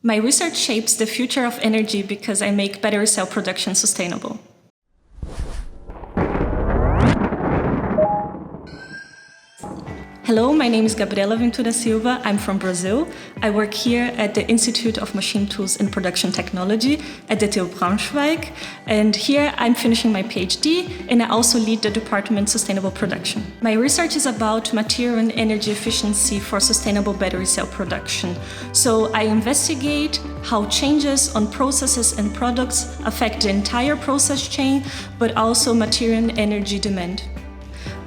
My research shapes the future of energy because I make battery cell production sustainable. Hello, my name is Gabriela Ventura Silva. I'm from Brazil. I work here at the Institute of Machine Tools and Production Technology at the TU Braunschweig. And here I'm finishing my PhD, and I also lead the department Sustainable Production. My research is about material and energy efficiency for sustainable battery cell production. So I investigate how changes on processes and products affect the entire process chain, but also material and energy demand.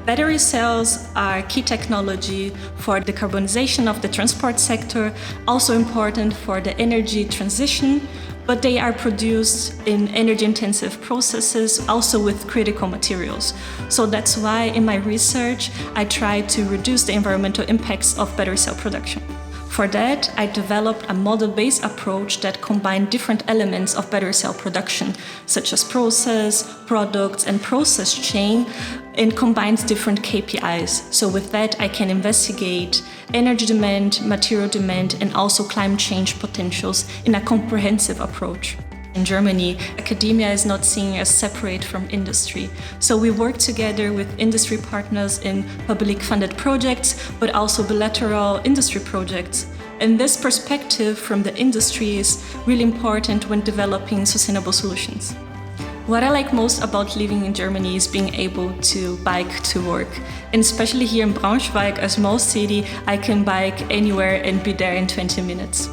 Battery cells are key technology for the decarbonization of the transport sector, also important for the energy transition, but they are produced in energy-intensive processes, also with critical materials. So that's why in my research, I try to reduce the environmental impacts of battery cell production. For that, I developed a model-based approach that combined different elements of battery cell production, such as process, products, and process chain, and combines different KPIs. So with that, I can investigate energy demand, material demand, and also climate change potentials in a comprehensive approach. In Germany, academia is not seen as separate from industry. So we work together with industry partners in public-funded projects, but also bilateral industry projects. And this perspective from the industry is really important when developing sustainable solutions. What I like most about living in Germany is being able to bike to work. And especially here in Braunschweig, a small city, I can bike anywhere and be there in 20 minutes.